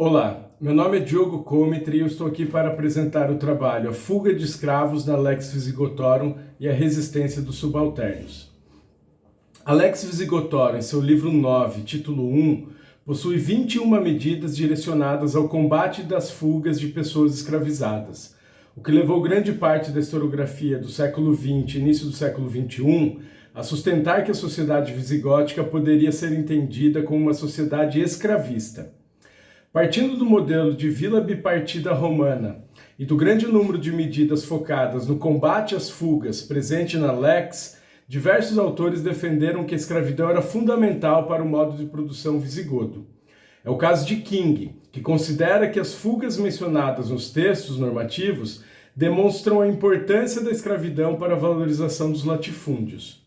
Olá, meu nome é Diogo Cometri e eu estou aqui para apresentar o trabalho A Fuga de Escravos na Lex Visigotorum e a Resistência dos Subalternos. A Lex Visigotorum, em seu livro 9, título 1, possui 21 medidas direcionadas ao combate das fugas de pessoas escravizadas, o que levou grande parte da historiografia do século XX e início do século XXI a sustentar que a sociedade visigótica poderia ser entendida como uma sociedade escravista. Partindo do modelo de vila bipartida romana e do grande número de medidas focadas no combate às fugas presente na Lex, diversos autores defenderam que a escravidão era fundamental para o modo de produção visigodo. É o caso de King, que considera que as fugas mencionadas nos textos normativos demonstram a importância da escravidão para a valorização dos latifúndios.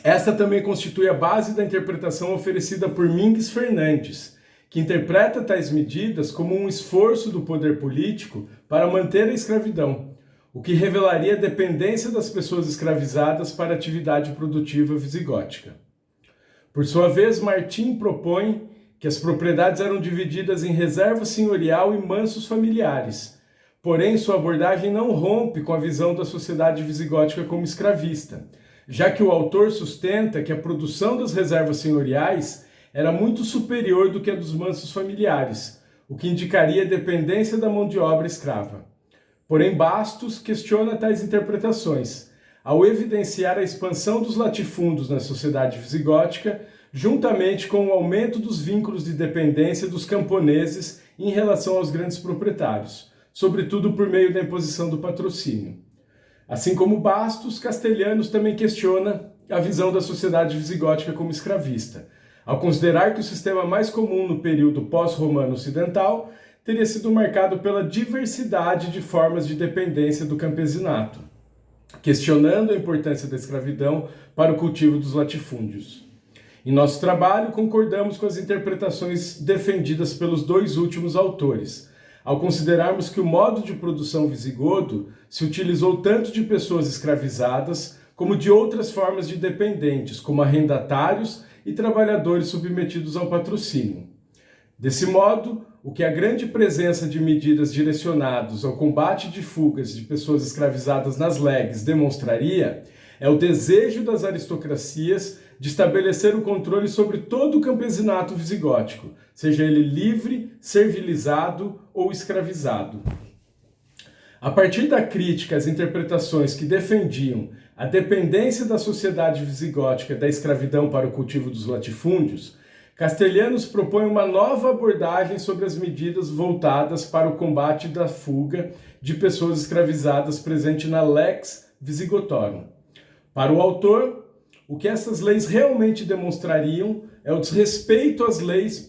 Esta também constitui a base da interpretação oferecida por Mingues Fernandes, que interpreta tais medidas como um esforço do poder político para manter a escravidão, o que revelaria a dependência das pessoas escravizadas para a atividade produtiva visigótica. Por sua vez, Martim propõe que as propriedades eram divididas em reserva senhorial e mansos familiares, porém sua abordagem não rompe com a visão da sociedade visigótica como escravista, já que o autor sustenta que a produção das reservas senhoriais era muito superior do que a dos mansos familiares, o que indicaria a dependência da mão de obra escrava. Porém, Bastos questiona tais interpretações, ao evidenciar a expansão dos latifúndios na sociedade visigótica, juntamente com o aumento dos vínculos de dependência dos camponeses em relação aos grandes proprietários, sobretudo por meio da imposição do patrocínio. Assim como Bastos, Castelhanos também questiona a visão da sociedade visigótica como escravista, ao considerar que o sistema mais comum no período pós-romano ocidental teria sido marcado pela diversidade de formas de dependência do campesinato, questionando a importância da escravidão para o cultivo dos latifúndios. Em nosso trabalho, concordamos com as interpretações defendidas pelos dois últimos autores, ao considerarmos que o modo de produção visigodo se utilizou tanto de pessoas escravizadas como de outras formas de dependentes, como arrendatários e trabalhadores submetidos ao patrocínio. Desse modo, o que a grande presença de medidas direcionadas ao combate de fugas de pessoas escravizadas nas leges demonstraria é o desejo das aristocracias de estabelecer o controle sobre todo o campesinato visigótico, seja ele livre, servilizado ou escravizado. A partir da crítica às interpretações que defendiam a dependência da sociedade visigótica da escravidão para o cultivo dos latifúndios, Castelhanos propõe uma nova abordagem sobre as medidas voltadas para o combate da fuga de pessoas escravizadas presente na Lex Visigotorum. Para o autor, o que essas leis realmente demonstrariam é o desrespeito às leis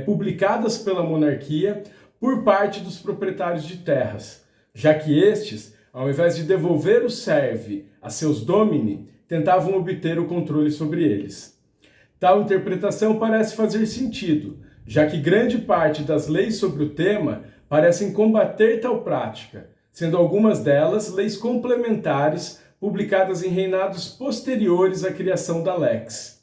publicadas pela monarquia por parte dos proprietários de terras, já que estes, ao invés de devolver o serve a seus domini, tentavam obter o controle sobre eles. Tal interpretação parece fazer sentido, já que grande parte das leis sobre o tema parecem combater tal prática, sendo algumas delas leis complementares publicadas em reinados posteriores à criação da Lex.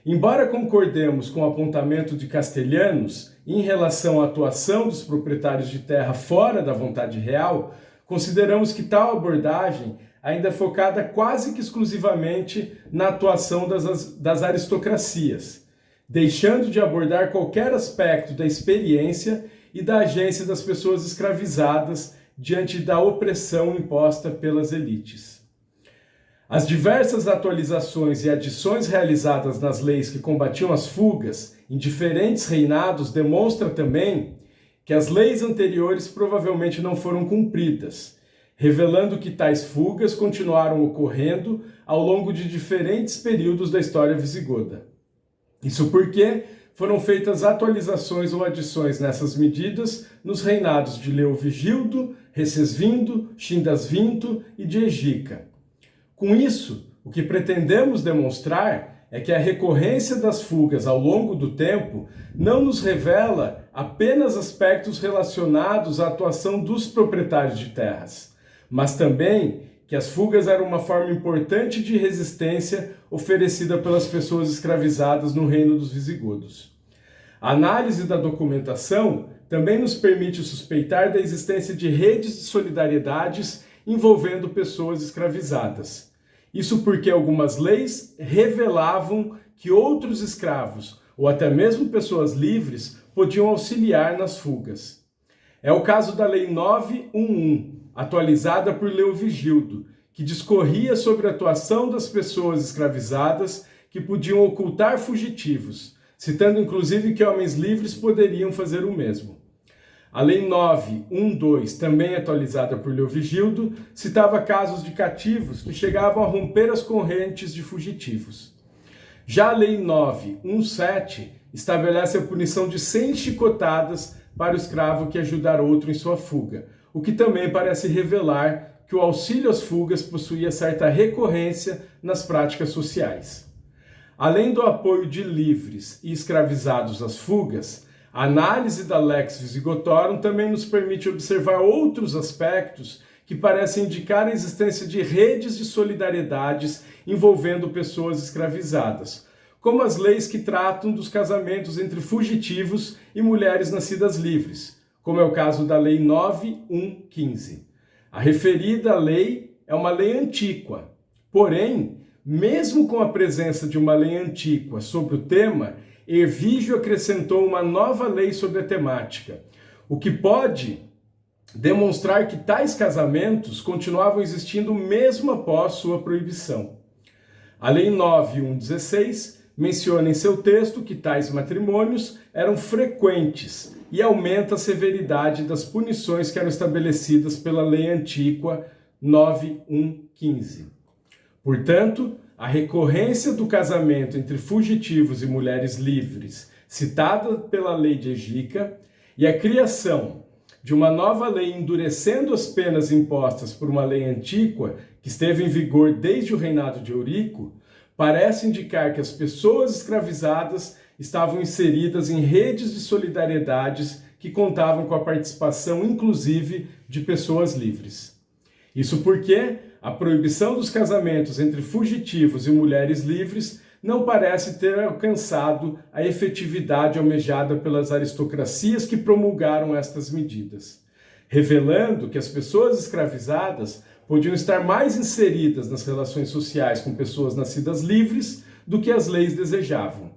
Embora concordemos com o apontamento de Castelhanos em relação à atuação dos proprietários de terra fora da vontade real, consideramos que tal abordagem ainda é focada quase que exclusivamente na atuação das aristocracias, deixando de abordar qualquer aspecto da experiência e da agência das pessoas escravizadas diante da opressão imposta pelas elites. As diversas atualizações e adições realizadas nas leis que combatiam as fugas em diferentes reinados demonstram também que as leis anteriores provavelmente não foram cumpridas, revelando que tais fugas continuaram ocorrendo ao longo de diferentes períodos da história visigoda. Isso porque foram feitas atualizações ou adições nessas medidas nos reinados de Leovigildo, Recesvindo, Xindasvinto e de Egica. Com isso, o que pretendemos demonstrar é que a recorrência das fugas ao longo do tempo não nos revela apenas aspectos relacionados à atuação dos proprietários de terras, mas também que as fugas eram uma forma importante de resistência oferecida pelas pessoas escravizadas no reino dos visigodos. A análise da documentação também nos permite suspeitar da existência de redes de solidariedades envolvendo pessoas escravizadas. Isso porque algumas leis revelavam que outros escravos, ou até mesmo pessoas livres, podiam auxiliar nas fugas. É o caso da Lei 911, atualizada por Leovigildo, que discorria sobre a atuação das pessoas escravizadas que podiam ocultar fugitivos, citando inclusive que homens livres poderiam fazer o mesmo. A Lei 912, também atualizada por Leovigildo, citava casos de cativos que chegavam a romper as correntes de fugitivos. Já a Lei 917 estabelece a punição de 100 chicotadas para o escravo que ajudar outro em sua fuga, o que também parece revelar que o auxílio às fugas possuía certa recorrência nas práticas sociais. Além do apoio de livres e escravizados às fugas, a análise da Lex Visigotorum também nos permite observar outros aspectos que parecem indicar a existência de redes de solidariedades envolvendo pessoas escravizadas, como as leis que tratam dos casamentos entre fugitivos e mulheres nascidas livres, como é o caso da Lei 9.1.15. A referida lei é uma lei antiqua, porém, mesmo com a presença de uma lei antiqua sobre o tema, Hervígio acrescentou uma nova lei sobre a temática, o que pode demonstrar que tais casamentos continuavam existindo mesmo após sua proibição. A Lei 9.1.16 menciona em seu texto que tais matrimônios eram frequentes e aumenta a severidade das punições que eram estabelecidas pela Lei Antiqua 9.1.15. Portanto, a recorrência do casamento entre fugitivos e mulheres livres, citada pela Lei de Egica, e a criação de uma nova lei endurecendo as penas impostas por uma lei antiqua que esteve em vigor desde o reinado de Eurico, parece indicar que as pessoas escravizadas estavam inseridas em redes de solidariedades que contavam com a participação, inclusive, de pessoas livres. Isso porque a proibição dos casamentos entre fugitivos e mulheres livres não parece ter alcançado a efetividade almejada pelas aristocracias que promulgaram estas medidas, revelando que as pessoas escravizadas podiam estar mais inseridas nas relações sociais com pessoas nascidas livres do que as leis desejavam.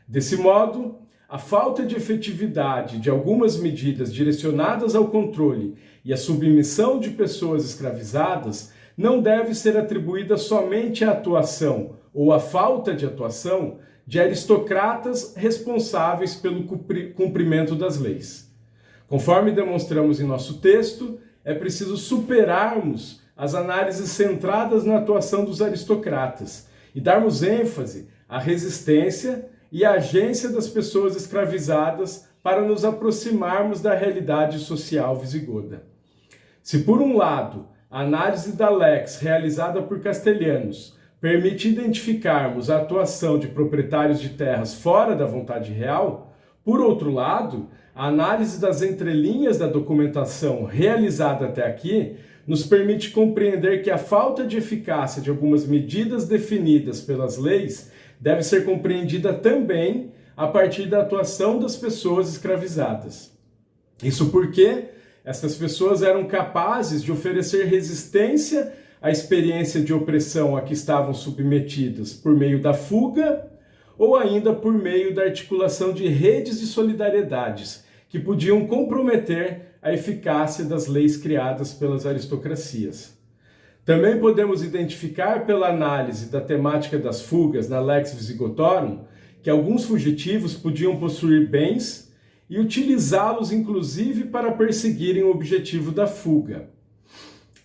Desse modo, a falta de efetividade de algumas medidas direcionadas ao controle e à submissão de pessoas escravizadas não deve ser atribuída somente à atuação ou à falta de atuação de aristocratas responsáveis pelo cumprimento das leis. Conforme demonstramos em nosso texto, é preciso superarmos as análises centradas na atuação dos aristocratas e darmos ênfase à resistência e à agência das pessoas escravizadas para nos aproximarmos da realidade social visigoda. Se, por um lado, a análise da Lex realizada por castelhanos permite identificarmos a atuação de proprietários de terras fora da vontade real, por outro lado, a análise das entrelinhas da documentação realizada até aqui nos permite compreender que a falta de eficácia de algumas medidas definidas pelas leis deve ser compreendida também a partir da atuação das pessoas escravizadas. Isso porque essas pessoas eram capazes de oferecer resistência à experiência de opressão a que estavam submetidas por meio da fuga ou ainda por meio da articulação de redes de solidariedades que podiam comprometer a eficácia das leis criadas pelas aristocracias. Também podemos identificar pela análise da temática das fugas na Lex Visigotorum que alguns fugitivos podiam possuir bens e utilizá-los inclusive para perseguirem o objetivo da fuga.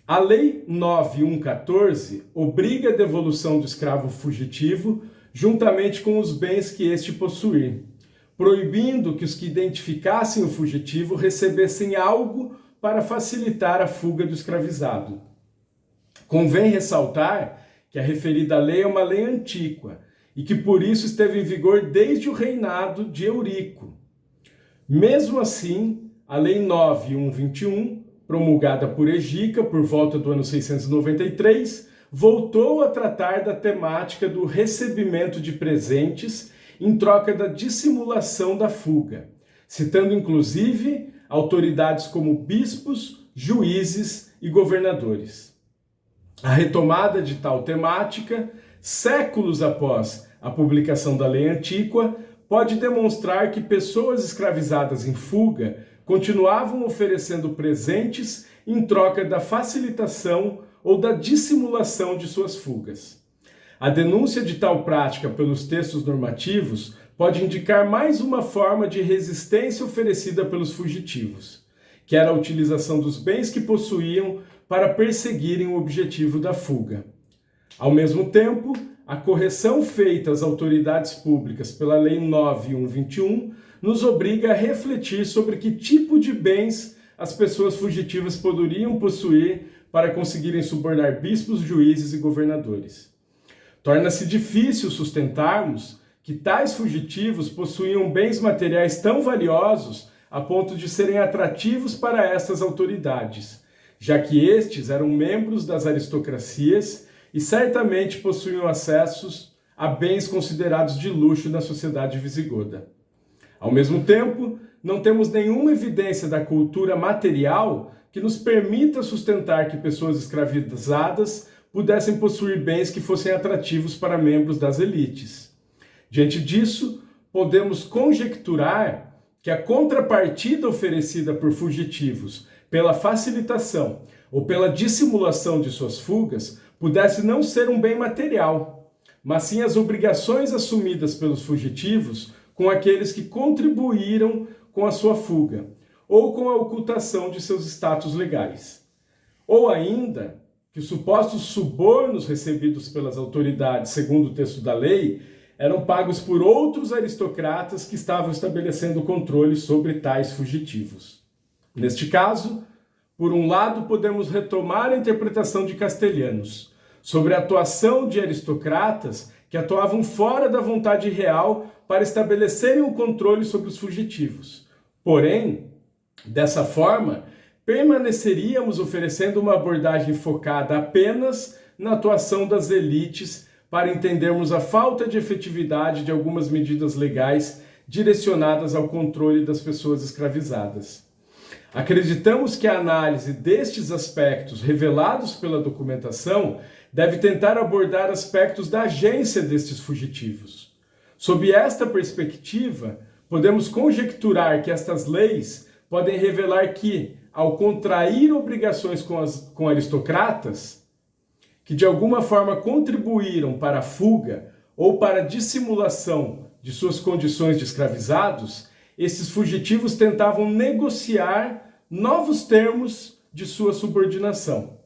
A Lei 9.1.14 obriga a devolução do escravo fugitivo juntamente com os bens que este possuir, proibindo que os que identificassem o fugitivo recebessem algo para facilitar a fuga do escravizado. Convém ressaltar que a referida lei é uma lei antiqua e que por isso esteve em vigor desde o reinado de Eurico. Mesmo assim, a Lei 9.1.21, promulgada por Egica por volta do ano 693, voltou a tratar da temática do recebimento de presentes em troca da dissimulação da fuga, citando inclusive autoridades como bispos, juízes e governadores. A retomada de tal temática, séculos após a publicação da Lei Antíqua, pode demonstrar que pessoas escravizadas em fuga continuavam oferecendo presentes em troca da facilitação ou da dissimulação de suas fugas. A denúncia de tal prática pelos textos normativos pode indicar mais uma forma de resistência oferecida pelos fugitivos, que era a utilização dos bens que possuíam para perseguirem o objetivo da fuga. Ao mesmo tempo, a correção feita às autoridades públicas pela Lei 9.121 nos obriga a refletir sobre que tipo de bens as pessoas fugitivas poderiam possuir para conseguirem subornar bispos, juízes e governadores. Torna-se difícil sustentarmos que tais fugitivos possuíam bens materiais tão valiosos a ponto de serem atrativos para estas autoridades, já que estes eram membros das aristocracias e certamente possuíam acessos a bens considerados de luxo na sociedade visigoda. Ao mesmo tempo, não temos nenhuma evidência da cultura material que nos permita sustentar que pessoas escravizadas pudessem possuir bens que fossem atrativos para membros das elites. Diante disso, podemos conjecturar que a contrapartida oferecida por fugitivos pela facilitação ou pela dissimulação de suas fugas pudesse não ser um bem material, mas sim as obrigações assumidas pelos fugitivos com aqueles que contribuíram com a sua fuga, ou com a ocultação de seus status legais. Ou ainda, que os supostos subornos recebidos pelas autoridades, segundo o texto da lei, eram pagos por outros aristocratas que estavam estabelecendo controle sobre tais fugitivos. Neste caso, por um lado, podemos retomar a interpretação de Castelhanos sobre a atuação de aristocratas que atuavam fora da vontade real para estabelecerem o controle sobre os fugitivos. Porém, dessa forma, permaneceríamos oferecendo uma abordagem focada apenas na atuação das elites para entendermos a falta de efetividade de algumas medidas legais direcionadas ao controle das pessoas escravizadas. Acreditamos que a análise destes aspectos revelados pela documentação deve tentar abordar aspectos da agência destes fugitivos. Sob esta perspectiva, podemos conjecturar que estas leis podem revelar que, ao contrair obrigações com aristocratas, que de alguma forma contribuíram para a fuga ou para a dissimulação de suas condições de escravizados, esses fugitivos tentavam negociar novos termos de sua subordinação.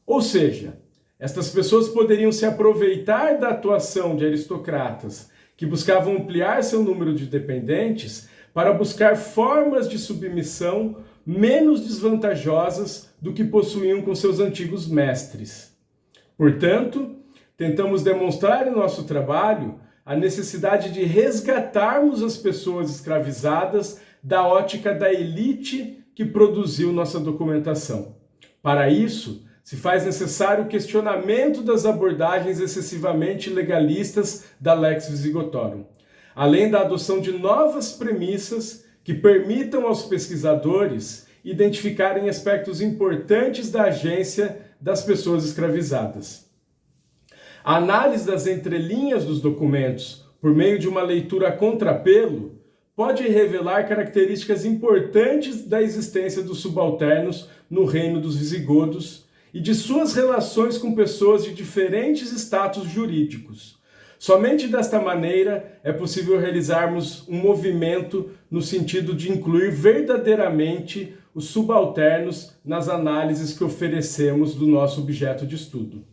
Ou seja, estas pessoas poderiam se aproveitar da atuação de aristocratas que buscavam ampliar seu número de dependentes para buscar formas de submissão menos desvantajosas do que possuíam com seus antigos mestres. Portanto, tentamos demonstrar em nosso trabalho a necessidade de resgatarmos as pessoas escravizadas da ótica da elite que produziu nossa documentação. Para isso, se faz necessário o questionamento das abordagens excessivamente legalistas da Lex Visigotorum, além da adoção de novas premissas que permitam aos pesquisadores identificarem aspectos importantes da agência das pessoas escravizadas. A análise das entrelinhas dos documentos, por meio de uma leitura a contrapelo, pode revelar características importantes da existência dos subalternos no reino dos visigodos e de suas relações com pessoas de diferentes status jurídicos. Somente desta maneira é possível realizarmos um movimento no sentido de incluir verdadeiramente os subalternos nas análises que oferecemos do nosso objeto de estudo.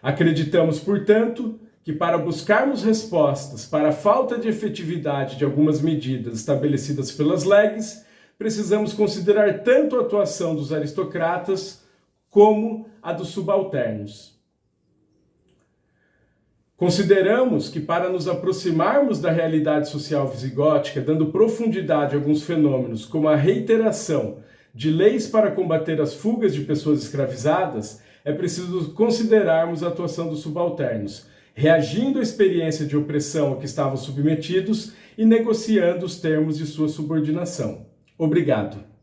Acreditamos, portanto, que para buscarmos respostas para a falta de efetividade de algumas medidas estabelecidas pelas leges, precisamos considerar tanto a atuação dos aristocratas como a dos subalternos. Consideramos que para nos aproximarmos da realidade social visigótica, dando profundidade a alguns fenômenos como a reiteração de leis para combater as fugas de pessoas escravizadas, é preciso considerarmos a atuação dos subalternos, reagindo à experiência de opressão a que estavam submetidos e negociando os termos de sua subordinação. Obrigado.